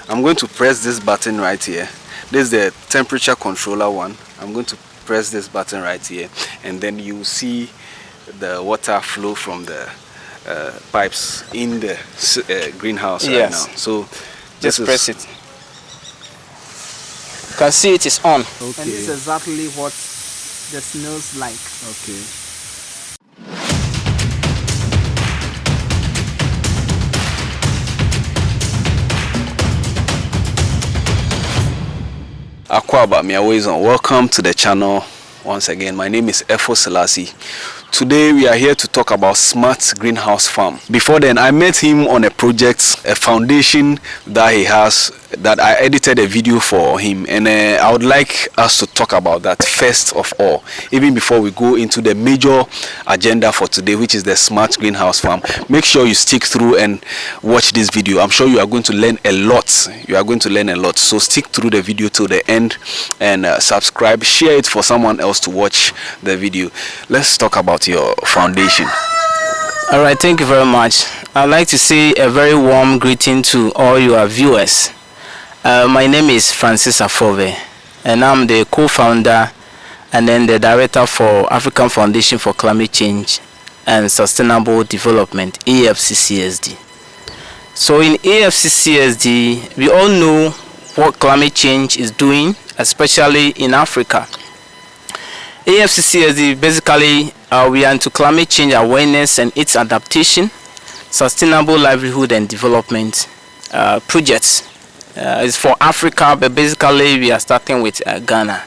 I'm going to press this button right here. This is the temperature controller one. I'm going to press this button right here, and then you see the water flow from the pipes in the greenhouse right now. So just press it. You can see it is on. Okay. And this is exactly what the snails like. Okay. Akwaba Miawezon, welcome to the channel once again. My name is Aforve. Today we are here to talk about smart greenhouse farm. Before then, I met him on a project, a foundation that he has, that I edited a video for him, and I would like us to talk about that first of all, even before we go into the major agenda for today, which is the smart greenhouse farm. Make sure you stick through and watch this video. I'm sure you are going to learn a lot. You are going to learn a lot. So stick through the video till the end and subscribe, share it for someone else to watch the video. Let's talk about your foundation. All right, thank you very much. I'd like to say a very warm greeting to all your viewers. My name is Francis Aforve, and I'm the co-founder and then the director for African Foundation for Climate Change and Sustainable Development, AFCCSD. So in AFCCSD, we all know what climate change is doing, especially in Africa. AFCCSD, basically, we are into climate change awareness and its adaptation, sustainable livelihood and development projects. It's for Africa, but basically we are starting with Ghana.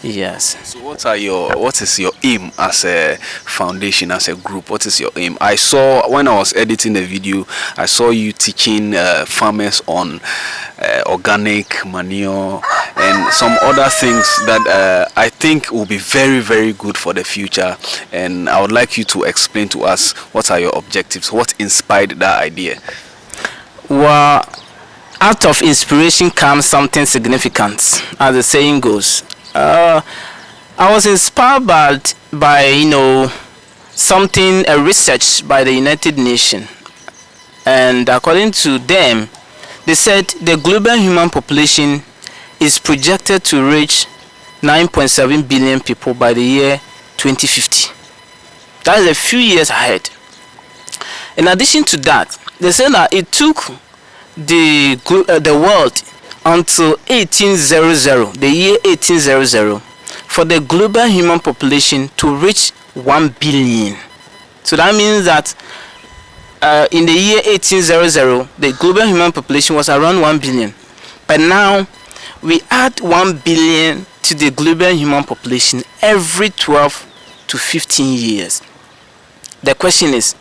Yes. So what is your aim as a foundation, as a group? What is your aim? I saw when I was editing the video, I saw you teaching farmers on organic manure and some other things that I think will be very, very good for the future. And I would like you to explain to us what are your objectives, what inspired that idea. Well, out of inspiration comes something significant, as the saying goes. I was inspired by a research by the United Nations, and according to them, they said the global human population is projected to reach 9.7 billion people by the year 2050. That is a few years ahead. In addition to that, they said that it took the world until 1800, the year 1800, for the global human population to reach 1 billion. So that means that in the year 1800, the global human population was around 1 billion. But now, we add 1 billion to the global human population every 12 to 15 years. The question is,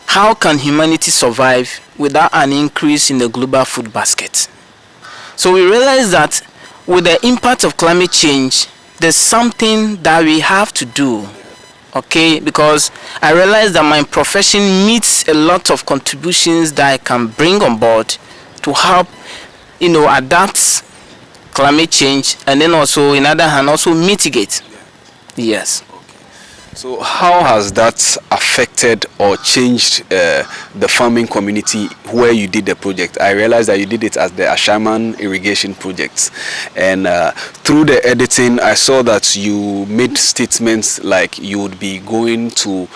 how can humanity survive without an increase in the global food basket? So we realize that with the impact of climate change, there's something that we have to do. Okay, because I realize that my profession meets a lot of contributions that I can bring on board to help, adapt climate change, and then also, in other hand, also mitigate. Yes. So how has that affected or changed the farming community where you did the project? I realized that you did it as the Ashaman irrigation project, and through the editing I saw that you made statements like you would be going to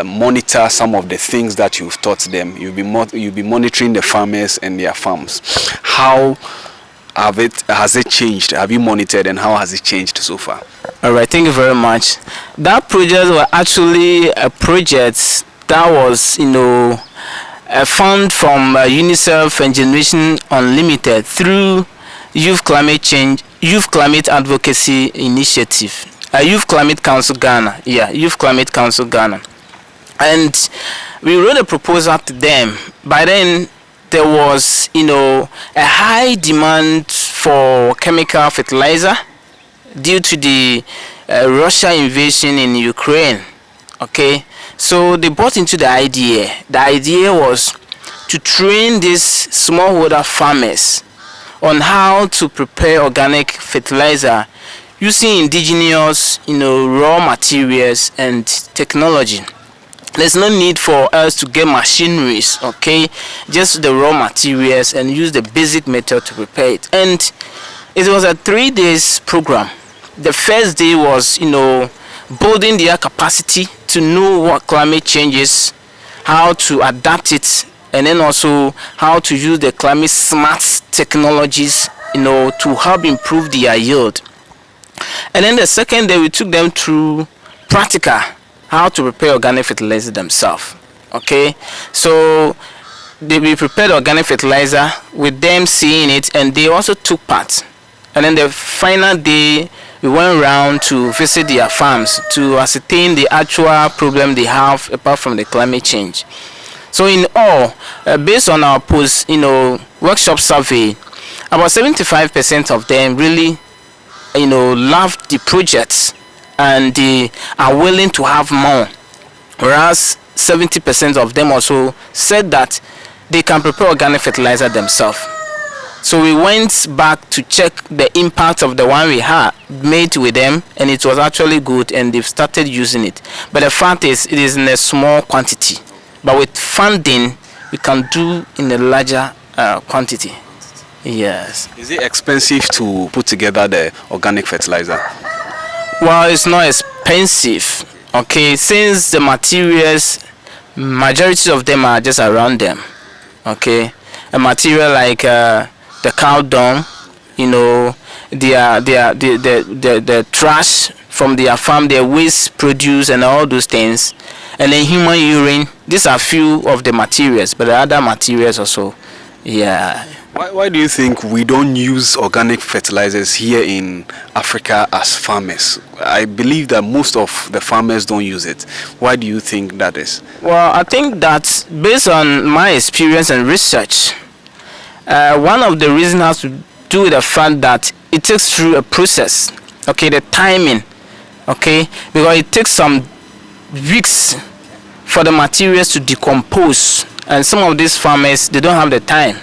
monitor some of the things that you've taught them. You'll be monitoring the farmers and their farms. How has it changed? Have you monitored, and how has it changed so far? All right, thank you very much. That project was actually a project that was, a fund from UNICEF and Generation Unlimited through Youth Climate Advocacy Initiative, Youth Climate Council Ghana. Yeah, Youth Climate Council Ghana. And we wrote a proposal to them. By then, there was, a high demand for chemical fertilizer due to the Russia invasion in Ukraine. Okay, so they bought into the idea. The idea was to train these smallholder farmers on how to prepare organic fertilizer using indigenous, raw materials and technology. There's no need for us to get machineries, okay? Just the raw materials and use the basic method to prepare it. And it was a 3 days program. The first day was, building their capacity to know what climate change is, how to adapt it, and then also how to use the climate smart technologies, to help improve their yield. And then the second day we took them through practical, how to prepare organic fertilizer themselves. Okay, so we prepared organic fertilizer with them seeing it, and they also took part. And then the final day we went around to visit their farms to ascertain the actual problem they have apart from the climate change. So in all, based on our post, workshop survey, about 75% of them really, loved the project and they are willing to have more. Whereas 70% of them also said that they can prepare organic fertilizer themselves. So we went back to check the impact of the one we had made with them, and it was actually good, and they've started using it. But the fact is, it is in a small quantity. But with funding, we can do in a larger quantity. Yes. Is it expensive to put together the organic fertilizer? Well, it's not expensive. Okay, since the materials, majority of them are just around them. Okay, a material like the cow dung, the trash from their farm, their waste produce and all those things, and then human urine. These are few of the materials, but the other materials also, yeah. Why do you think we don't use organic fertilizers here in Africa as farmers? I believe that most of the farmers don't use it. Why do you think that is? Well, I think that based on my experience and research, one of the reasons has to do with the fact that it takes through a process. Okay, the timing. Okay, because it takes some weeks for the materials to decompose, and some of these farmers, they don't have the time.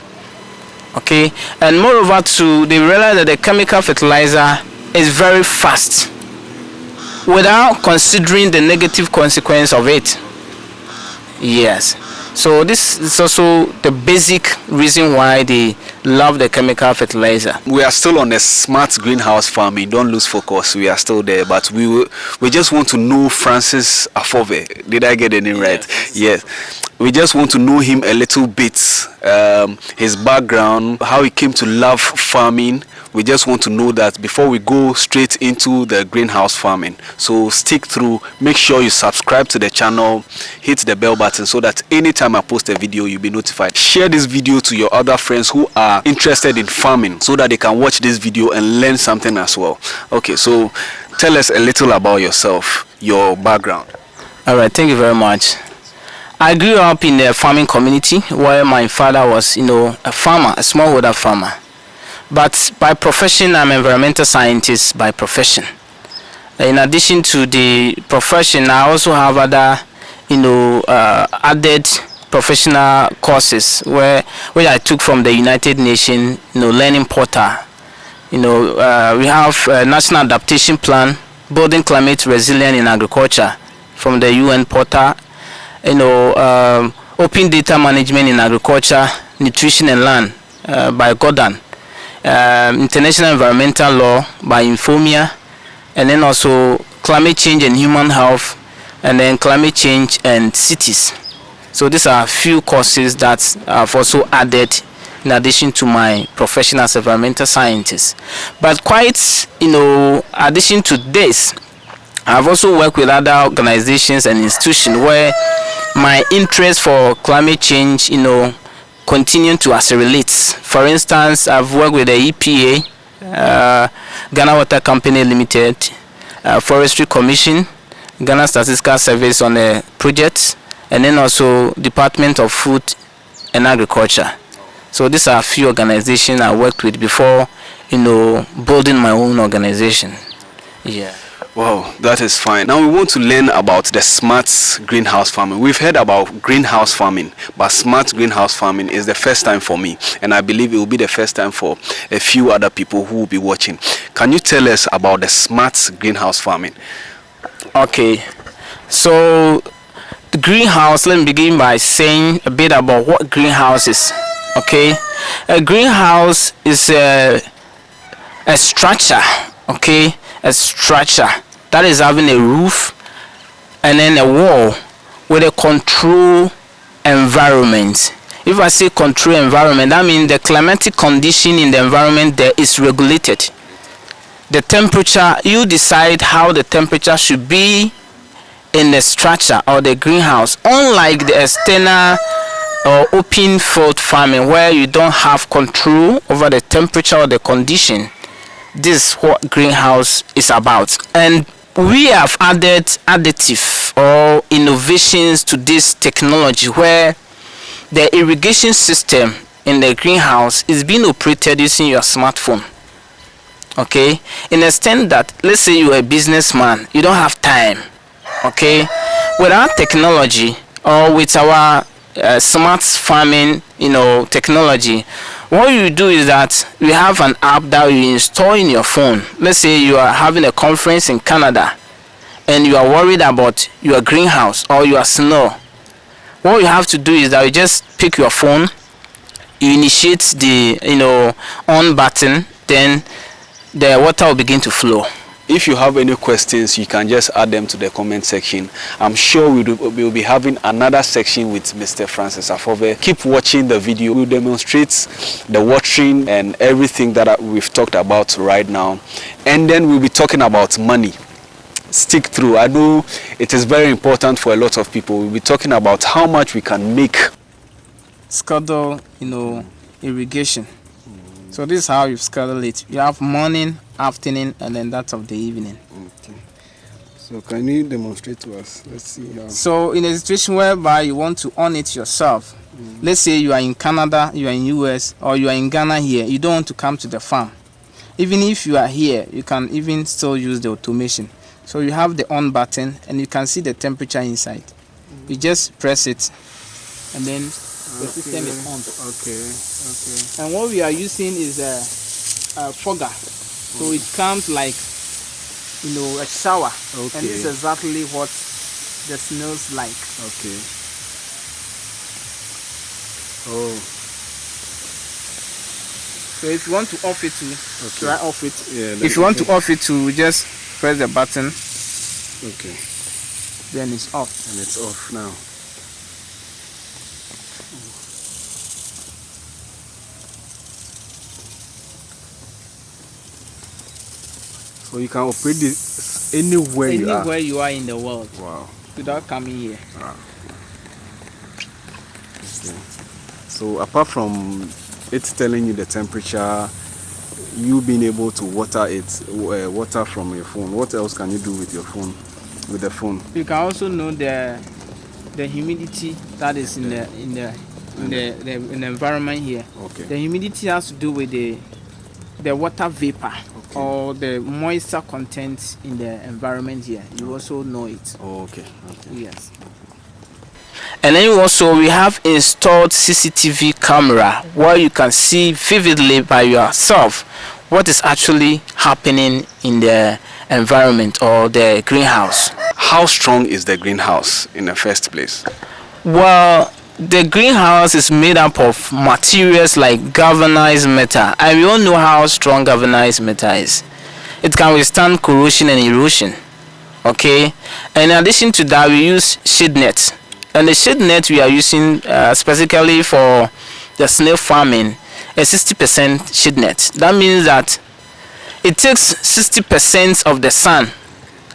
Okay, and moreover too, they realize that the chemical fertilizer is very fast without considering the negative consequence of it. Yes, so this is also the basic reason why they love the chemical fertilizer. We are still on the smart greenhouse farming. Don't lose focus. We are still there, but we just want to know Francis Aforve. Did I get the name right? Yes. We just want to know him a little bit, his background, how he came to love farming. We just want to know that before we go straight into the greenhouse farming. So stick through, make sure you subscribe to the channel, hit the bell button so that anytime I post a video, you'll be notified. Share this video to your other friends who are interested in farming so that they can watch this video and learn something as well. Okay, so tell us a little about yourself, your background. All right, thank you very much. I grew up in the farming community where my father was, a farmer, a smallholder farmer. But by profession, I'm an environmental scientist by profession. In addition to the profession, I also have other, added professional courses which I took from the United Nations, learning portal. We have a national adaptation plan, building climate resilience in agriculture from the UN portal. Open data management in agriculture, nutrition and land by Gordon, international environmental law by Infomia, and then also climate change and human health, and then climate change and cities. So these are a few courses that I've also added in addition to my profession as environmental scientist. But quite, addition to this, I've also worked with other organizations and institutions where my interest for climate change, continue to accelerate. For instance, I've worked with the EPA, Ghana Water Company Limited, Forestry Commission, Ghana Statistical Service on the project, and then also Department of Food and Agriculture. So these are a few organizations I worked with before, building my own organization. Yeah. Wow, that is fine. Now we want to learn about the smart greenhouse farming. We've heard about greenhouse farming, but smart greenhouse farming is the first time for me, and I believe it will be the first time for a few other people who will be watching. Can you tell us about the smart greenhouse farming? Okay, so the greenhouse, let me begin by saying a bit about what greenhouse is. Okay, a greenhouse is a structure, okay, a structure that is having a roof and then a wall with a control environment. If I say control environment, that means the climatic condition in the environment there is regulated. The temperature, you decide how the temperature should be in the structure or the greenhouse, unlike the external or open field farming where you don't have control over the temperature or the condition. This is what greenhouse is about, and we have added additive or innovations to this technology where the irrigation system in the greenhouse is being operated using your smartphone. Okay, in the extent that, let's say you're a businessman, you don't have time. Okay, with our technology or with our smart farming, technology, what you do is that we have an app that you install in your phone. Let's say you are having a conference in Canada and you are worried about your greenhouse or your snow. What you have to do is that you just pick your phone, you initiate the on button, then the water will begin to flow. If you have any questions, you can just add them to the comment section. I'm sure we'll be having another section with Mr. Francis Aforve. Keep watching the video. We'll demonstrate the watering and everything that we've talked about right now. And then we'll be talking about money. Stick through. I know it is very important for a lot of people. We'll be talking about how much we can make. Schedule, irrigation. So this is how you schedule it. You have morning, afternoon, and then that of the evening. Okay. So can you demonstrate to us? Let's see how. So in a situation whereby you want to own it yourself, let's say you are in Canada, you are in US, or you are in Ghana here, you don't want to come to the farm. Even if you are here, you can even still use the automation. So you have the on button and you can see the temperature inside. You just press it and then the system is on. Okay. And what we are using is a fogger. So it comes like a shower. Okay. And this is exactly what the snails like. Okay. Oh. So if you want to off it try off it. Yeah. If you want to off it just press the button. Okay. Then it's off. And it's off now. So you can operate this anywhere you are in the world. Wow. Without coming here. Wow. Okay. So apart from it telling you the temperature, you being able to water it, water from your phone, what else can you do with your phone? With the phone, you can also know the humidity that is in the environment here. Okay. The humidity has to do with the water vapor, okay, or the moisture content in the environment here. You also know it. Oh, okay. Yes. And then also we have installed CCTV camera where you can see vividly by yourself what is actually happening in the environment or the greenhouse. How strong is the greenhouse in the first place? Well, the greenhouse is made up of materials like galvanized metal, and we all know how strong galvanized metal is. It can withstand corrosion and erosion. Okay, and in addition to that, we use shade net, and the shade net we are using specifically for the snail farming a 60% shade net. That means that it takes 60% of the sun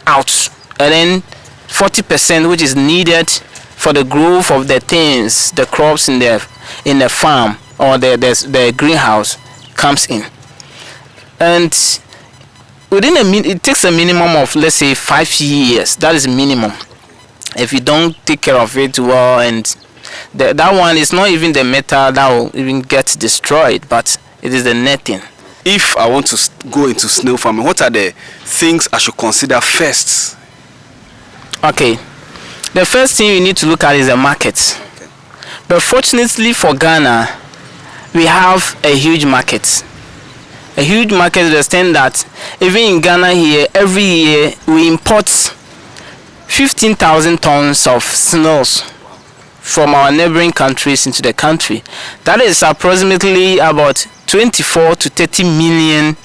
out, and then 40% which is needed for the growth of the things, the crops in the farm or the greenhouse comes in. And within it takes a minimum of, let's say, 5 years. That is minimum. If you don't take care of it well, and that one is not even the metal that will even get destroyed, but it is the netting. If I want to go into snail farming, what are the things I should consider first? Okay, the first thing you need to look at is the market. Okay. But fortunately for Ghana, we have a huge market. A huge market to the extent that even in Ghana here, every year we import 15,000 tons of snails from our neighboring countries into the country. That is approximately about 24 to 30 million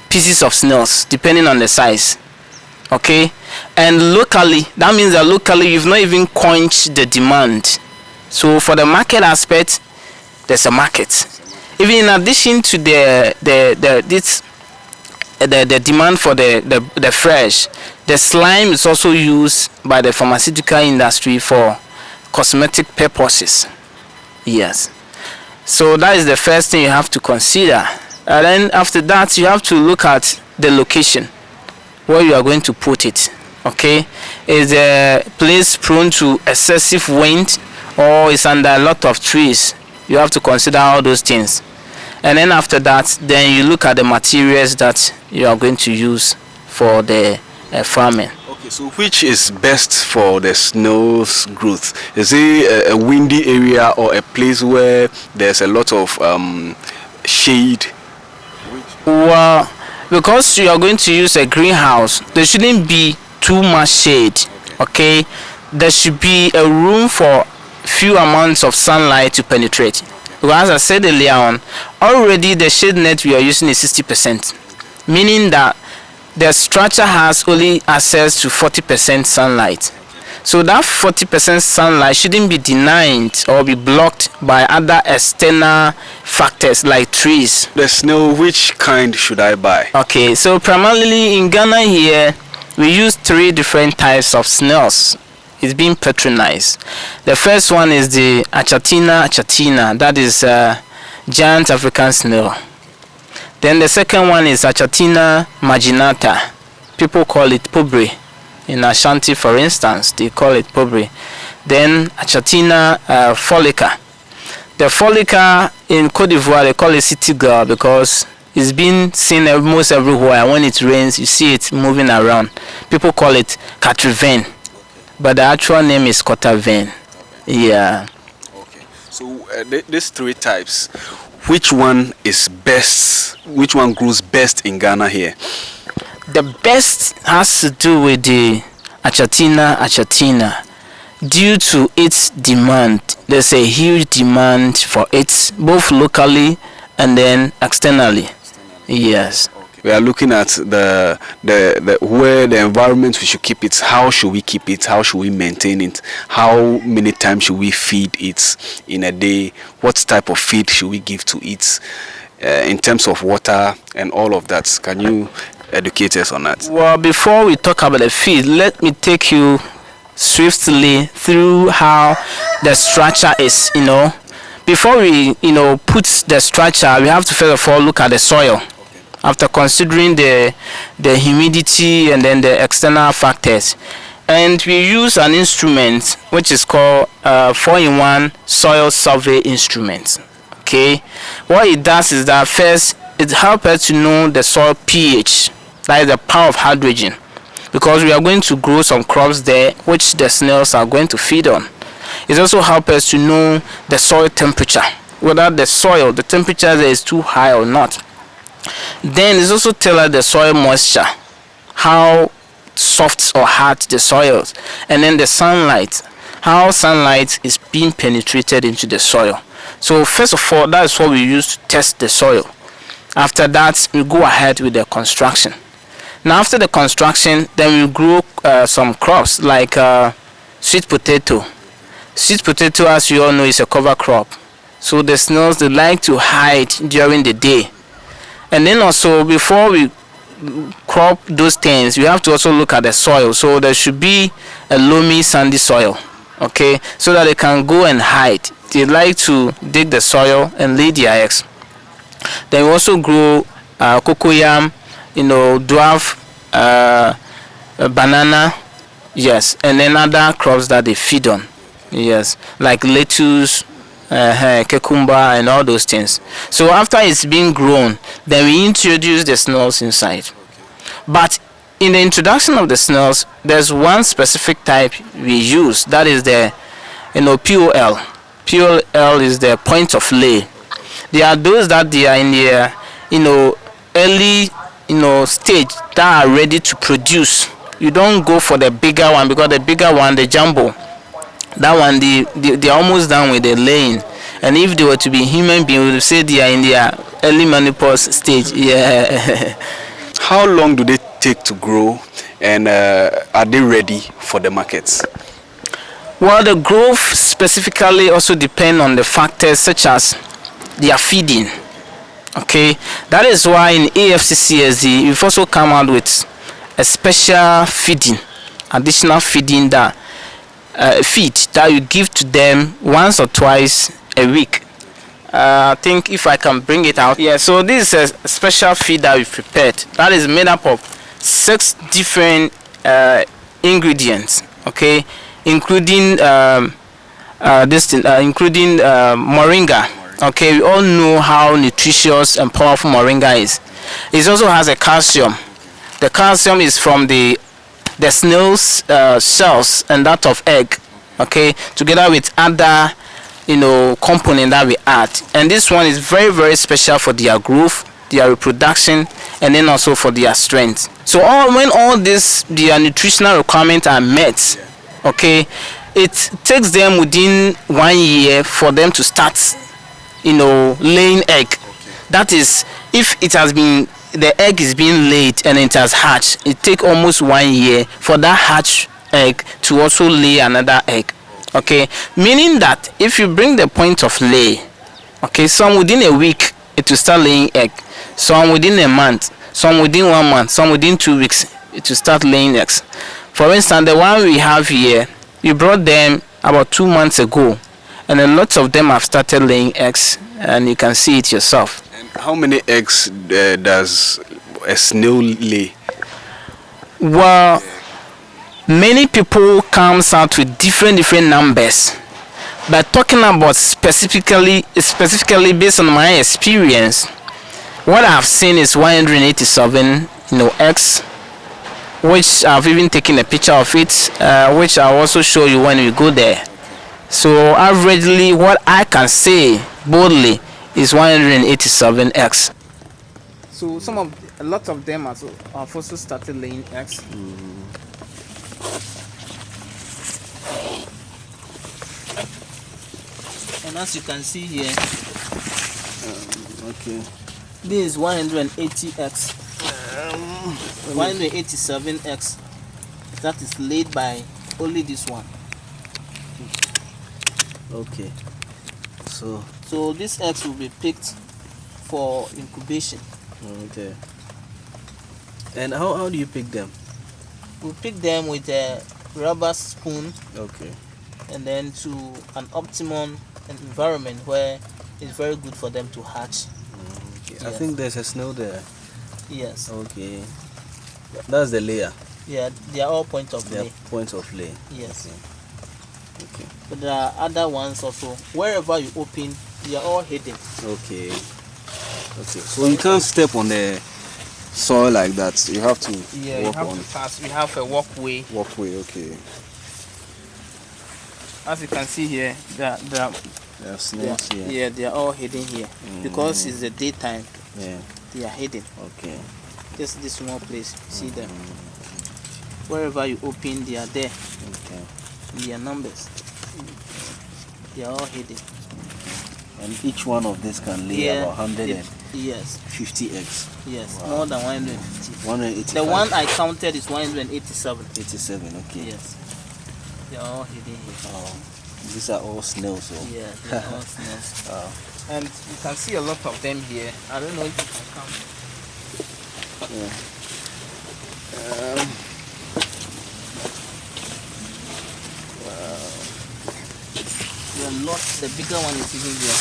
pieces of snails, depending on the size. Okay, and locally, that means that locally you've not even quenched the demand. So for the market aspect, there's a market. Even in addition to the demand for the fresh, the slime is also used by the pharmaceutical industry for cosmetic purposes. Yes. So that is the first thing you have to consider. And then after that, you have to look at the location where you are going to put it. Okay, is a place prone to excessive wind or is under a lot of trees? You have to consider all those things. And then after that, then you look at the materials that you are going to use for the farming. Okay, so which is best for the snail's growth? Is it a windy area or a place where there's a lot of shade? Well, because you are going to use a greenhouse, there shouldn't be too much shade. Okay, there should be a room for few amounts of sunlight to penetrate. Because as I said earlier on, already the shade net we are using is 60%, meaning that the structure has only access to 40% sunlight. So that 40% sunlight shouldn't be denied or be blocked by other external factors like trees. The snail, which kind should I buy? Okay, so primarily in Ghana here, we use 3 different types of snails. It's being patronized. The first one is the achatina, that is giant African snail. Then the second one is Achatina marginata. People call it pobre. In Ashanti, for instance, they call it pobre. Then Achatina follica. The follica in Cote d'Ivoire, they call it city girl because it's been seen almost everywhere. When it rains, you see it moving around. People call it catrivene, but the actual name is cotavene. Yeah. Okay. So these 3 types, which one is best? Which one grows best in Ghana here? The best has to do with the achatina due to its demand. There's a huge demand for it both locally and then externally. Yes. We are looking at the where the environment we should keep it. How should we keep it? How should we maintain it? How many times should we feed it in a day? What type of feed should we give to it in terms of water and all of that? Can you educate us on that? Well, before we talk about the feed, let me take you swiftly through how the structure is. Before we put the structure, we have to first of all look at the soil. After considering the humidity and then the external factors, and we use an instrument which is called 4-in-1 soil survey instrument. Okay, what it does is that first it helps us to know the soil pH, that is the power of hydrogen, because we are going to grow some crops there which the snails are going to feed on. It also helps us to know the soil temperature, whether the temperature there is too high or not. Then it's also tell us the soil moisture, how soft or hard the soil is, and then the sunlight, how sunlight is being penetrated into the soil. So first of all, that is what we use to test the soil. After that, we go ahead with the construction. Now after the construction, then we grow some crops like sweet potato. Sweet potato, as you all know, is a cover crop. So the snails, they like to hide during the day. And then also, before we crop those things, we have to also look at the soil. So there should be a loamy, sandy soil, okay, so that they can go and hide. They like to dig the soil and lay their eggs. Then we also grow cocoyam, dwarf, banana, yes, and then other crops that they feed on, yes, like lettuce, cucumber and all those things. So after it's been grown, then we introduce the snails inside. But in the introduction of the snails, there's one specific type we use, that is the POL. POL is the point of lay. There are those that they are in the early stage that are ready to produce You don't go for the bigger one, because the bigger one, the jumbo, that one they're almost done with the laying. And if they were to be human beings, we would say they are in their early menopause stage. Yeah. How long do they take to grow, and are they ready for the markets? Well, the growth specifically also depend on the factors such as their feeding. Okay, that is why in AFCCSD we've also come out with a special feeding, additional feeding that feed that you give to them once or twice a week. I think if I can bring it out. Yeah, so this is a special feed that we've prepared. That is made up of 6 different ingredients. Okay, including moringa. Okay, we all know how nutritious and powerful moringa is. It also has a calcium. The calcium is from the snail's cells and that of egg. Okay, together with other component that we add. And this one is very, very special for their growth, their reproduction, and then also for their strength. So when all this their nutritional requirements are met, okay, it takes them within 1 year for them to start laying egg. That is, if it has been, the egg is being laid and it has hatched, it takes almost 1 year for that hatch egg to also lay another egg. Okay, meaning that if you bring the point of lay, okay, some within a week it will start laying egg, some within a month, some within 1 month, some within 2 weeks it will start laying eggs. For instance, the one we have here, we brought them about 2 months ago, and a lot of them have started laying eggs, and you can see it yourself. And how many eggs does a snail lay? Well, many people comes out with different numbers, but talking about specifically based on my experience, what I have seen is 187 eggs, which I've even taken a picture of it, which I'll also show you when we go there. So averagely, what I can say boldly is 187 eggs. So a lot of them have also started laying eggs. And as you can see here, Okay. this is 180x, 187x. That is laid by only this one. Okay. So these eggs will be picked for incubation. Okay. And how do you pick them? We pick them with a rubber spoon, Okay. and then to an optimum environment where it's very good for them to hatch. Okay. I Yes. think there's a snail there. Yes. Okay. That's the layer. Yeah, they are all point of They are lay. points of lay. Yes. Okay. But there are other ones also. Wherever you open, they are all hidden. Okay. Okay. So you can't step on the soil like that. You have to Yeah, you walk have on to pass. We have a walkway. walkway. Okay. As you can see here, There are snails here. yeah, they are all hidden here because it's the daytime. Yeah. They are hidden. Okay. Just this small place. See them. Wherever you open, they are there. Okay. Their numbers. They are all hidden. And each one of these can lay Yeah, about 150 Yes, eggs. yes, Wow. more than 150. 185. The one I counted is 187. 87. Okay. Yes, they are all hidden here. Oh, these are all snails. So. Yeah, they are all snails. Wow. And you can see a lot of them here. I don't know if you can count. Yeah. There are lots. The bigger one is even there.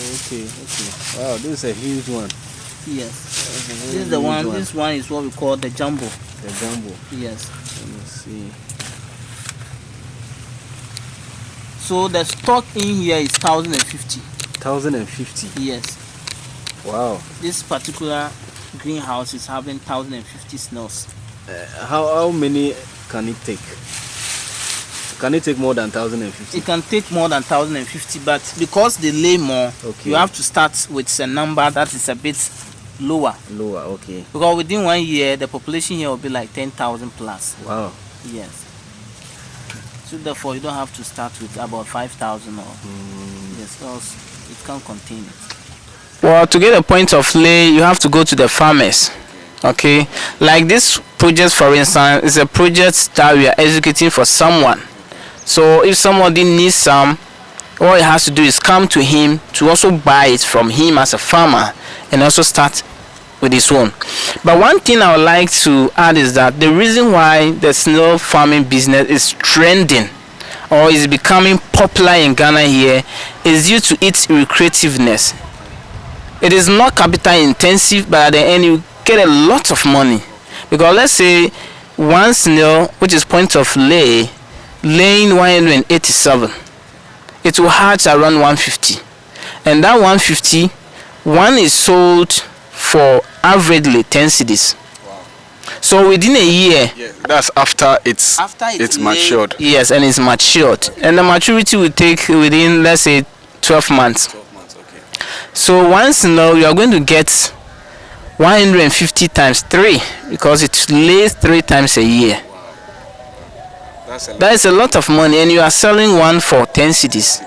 Okay. Okay. Wow, this is a huge one. Yes. This This is the one. This one is what we call the jumbo. The jumbo. Yes. Let me see. So the stock in here is 1,050. 1,050. Yes. Wow. This particular greenhouse is having 1,050 snails. How many can it take? Can it take more than 1,050? It can take more than 1,050, but because they lay more, Okay. you have to start with a number that is a bit lower. Lower, okay. Because within 1 year, the population here will be like 10,000 plus. Wow. Yes. So therefore, you don't have to start with about 5,000 or yes, else it can't contain it. Well, to get a point of lay, you have to go to the farmers. Okay, like this project, for instance, is a project that we are executing for someone. So if somebody needs some, all he has to do is come to him to also buy it from him as a farmer and also start with his own. But one thing I would like to add is that the reason why the snail farming business is trending or is becoming popular in Ghana here is due to its recreativeness. It is not capital intensive, but at the end you get a lot of money. Because let's say one snail, which is point of lay, laying 187, it will hatch around 150, and that 150, one is sold for averagely 10 cedis. Wow. So within a year, Yeah, that's after it's matured. Yes, and it's matured, and the maturity will take within, let's say, 12 months. 12 months, okay. So once now you are going to get 150 times 3, because it lays 3 times a year. That is a lot of money, and you are selling one for 10 cedis.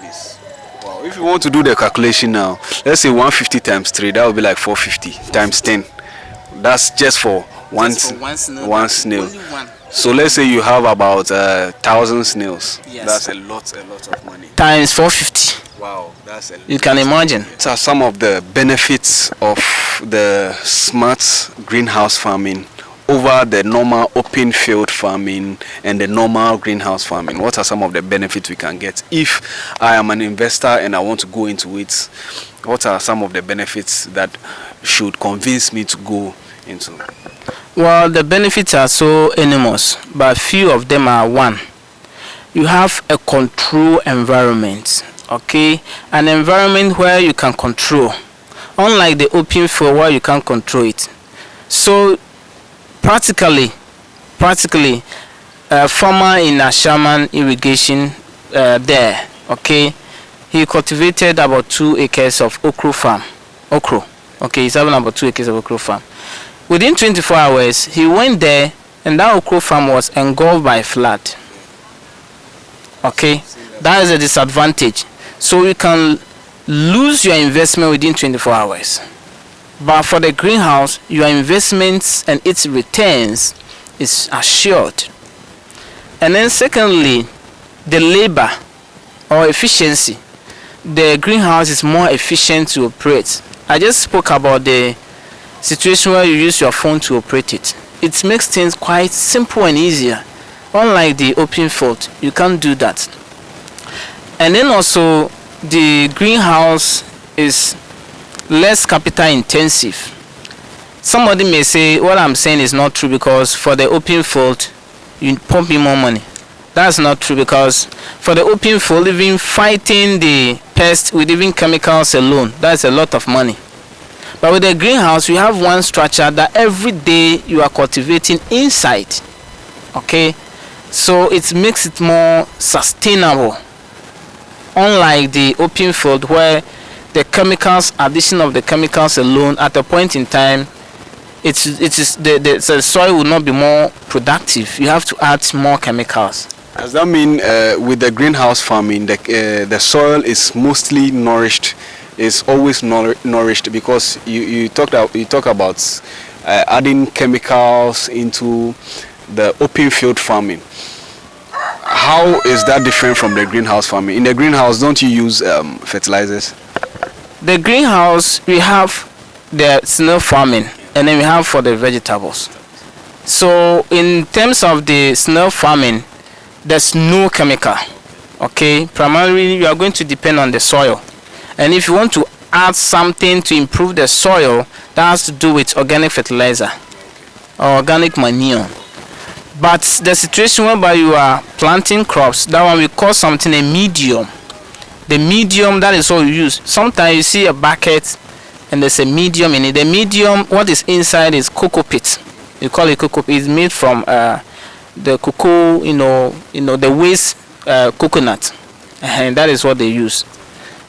Wow. If you want to do the calculation now, let's say 150 times 3, that would be like 450 times 10. That's just for one snail. Only one. So let's say you have about 1,000 snails. Yes. That's a lot of money. Times 450. Wow, that's a lot. You can imagine. What are some of the benefits of the smart greenhouse farming over the normal open field farming and the normal greenhouse farming? What are some of the benefits we can get if I am an investor and I want to go into it? What are some of the benefits that should convince me to go into? Well, the benefits are so enormous, but few of them are: one, you have a control environment. Okay, an environment where you can control, unlike the open field where you can't control it. So practically a farmer in Ashaman irrigation there, okay, he cultivated about 2 acres of okra farm. Okay, he's having about 2 acres of okra farm. Within 24 hours, he went there, and that okra farm was engulfed by flood. Okay, that is a disadvantage. So you can lose your investment within 24 hours. But for the greenhouse, your investments and its returns is assured. And then secondly, the labor or efficiency. The greenhouse is more efficient to operate. I just spoke about the situation where you use your phone to operate it. It makes things quite simple and easier. Unlike the open field, you can't do that. And then also the greenhouse is less capital intensive. Somebody may say what I'm saying is not true, because for the open field you pump in more money. That's not true, because for the open field, even fighting the pest with even chemicals alone, that's a lot of money. But with the greenhouse, you have one structure that every day you are cultivating inside. Okay, so it makes it more sustainable, unlike the open field where the chemicals, addition of the chemicals alone, at a point in time, the soil will not be more productive. You have to add more chemicals. Does that mean with the greenhouse farming, the soil is mostly nourished, is always nourished, because you talk about adding chemicals into the open field farming? How is that different from the greenhouse farming? In the greenhouse, don't you use fertilizers? The greenhouse, we have the snail farming, and then we have for the vegetables. So in terms of the snail farming, there's no chemical. Okay, primarily you are going to depend on the soil, and if you want to add something to improve the soil, that has to do with organic fertilizer or organic manure. But the situation whereby you are planting crops, that one we call something a medium. The medium, that is all you use. Sometimes you see a bucket and there's a medium in it. The medium, what is inside is cocoa pit. You call it cocoa pit. It's made from the cocoa, the waste coconut, and that is what they use.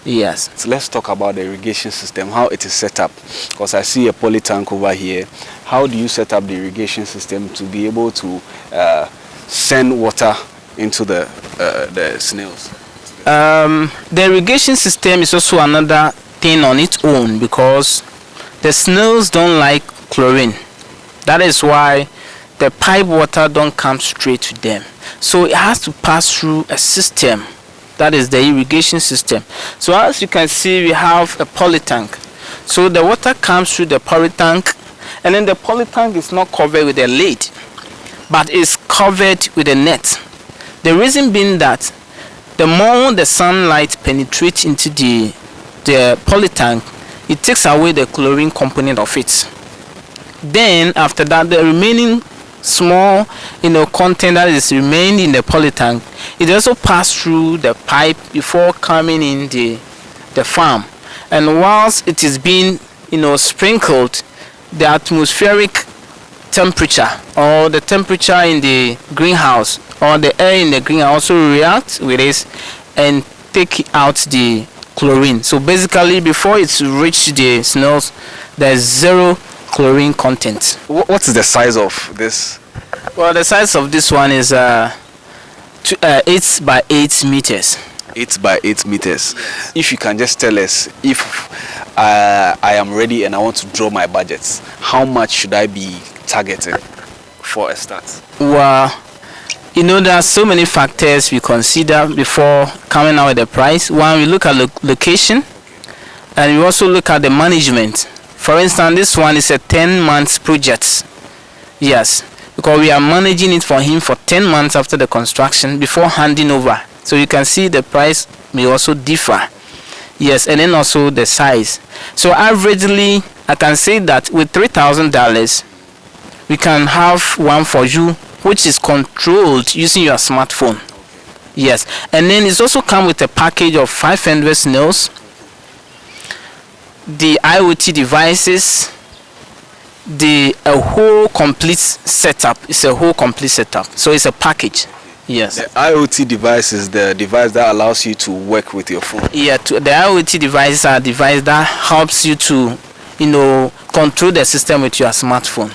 Yes. So let's talk about the irrigation system, how it is set up. Because I see a poly tank over here. How do you set up the irrigation system to be able to send water into the snails? The irrigation system is also another thing on its own, because the snails don't like chlorine. That is why the pipe water don't come straight to them. So it has to pass through a system. That is the irrigation system. So as you can see, we have a poly tank. So the water comes through the poly tank, and then the poly tank is not covered with a lid, but is covered with a net. The reason being that the more the sunlight penetrates into the poly tank, it takes away the chlorine component of it. Then after that, the remaining small content that is remained in the poly tank, it also passes through the pipe before coming in the farm. And whilst it is being sprinkled, the atmospheric temperature, or the temperature in the greenhouse, or the air in the greenhouse, also reacts with this and take out the chlorine. So basically, before it's reached the snails, there's zero chlorine content. What is the size of this? Well, the size of this one is 8 by 8 meters. 8 by 8 meters. If you can just tell us, if I am ready and I want to draw my budgets, how much should I be targeting for a start? Well, there are so many factors we consider before coming out with the price. One, we look at location, and we also look at the management. For instance, this one is a 10-month project. Yes, because we are managing it for him for 10 months after the construction before handing over. So you can see the price may also differ. Yes, and then also the size. So averagely, I can say that with $3,000, we can have one for you, which is controlled using your smartphone. Yes, and then it's also come with a package of 500 snails, the IoT devices, a whole complete setup. It's a whole complete setup. So it's a package. Yes. The IoT device is the device that allows you to work with your phone. Yeah, the IoT devices are a device that helps you to, control the system with your smartphone.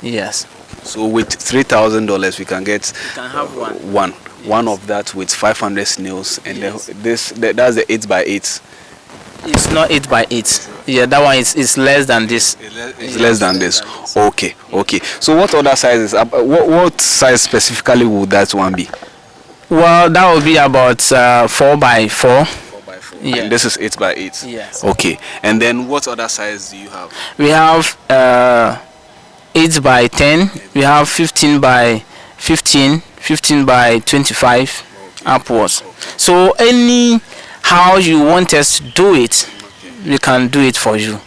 Yes. So with $3,000, we can get have one. Yes. One of that with 500 snails, and yes. That's the 8 by 8. It's not 8 by 8. Yeah, that one is less than this. It's less than this. Okay. So what other sizes? What size specifically would that one be? Well, that would be about 4 by 4. 4 by 4. Yeah. And this is 8 by 8. Yes. Okay. And then what other size do you have? We have 8 by 10. We have 15 by 15, 15 by 25 upwards. So how you want us to do it, we can do it for you.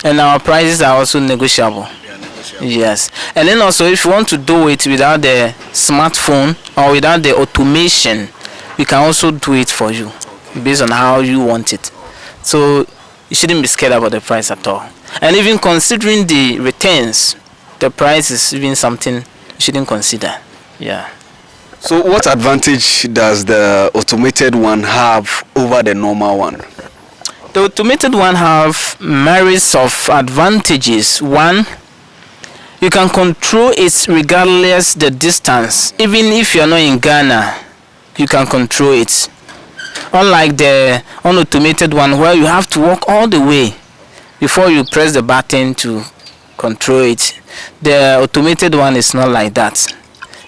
And our prices are also negotiable. Yes. And then also, if you want to do it without the smartphone or without the automation, we can also do it for you based on how you want it. So you shouldn't be scared about the price at all. And even considering the returns, the price is even something you shouldn't consider. Yeah. So what advantage does the automated one have over the normal one? The automated one have myriads of advantages. One, you can control it regardless the distance. Even if you are not in Ghana, you can control it. Unlike the unautomated one, where you have to walk all the way before you press the button to control it. The automated one is not like that.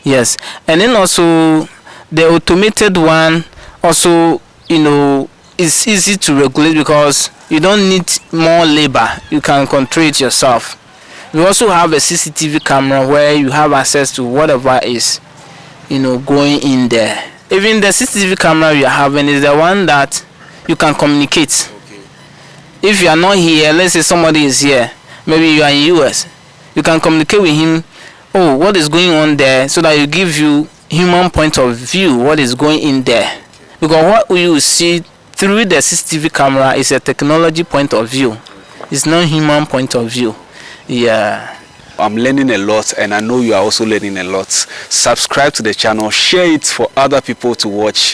Yes. And then also the automated one also, is easy to regulate because you don't need more labor. You can control it yourself. We also have a CCTV camera where you have access to whatever is going in there. Even the CCTV camera you are having is the one that you can communicate. Okay. If you are not here, let's say somebody is here, maybe you are in US, you can communicate with him, what is going on there, so that you give you human point of view what is going in there. Because what you see through the CCTV camera is a technology point of view. It's not human point of view. Yeah. I'm learning a lot, and I know you are also learning a lot. Subscribe to the channel, share it for other people to watch,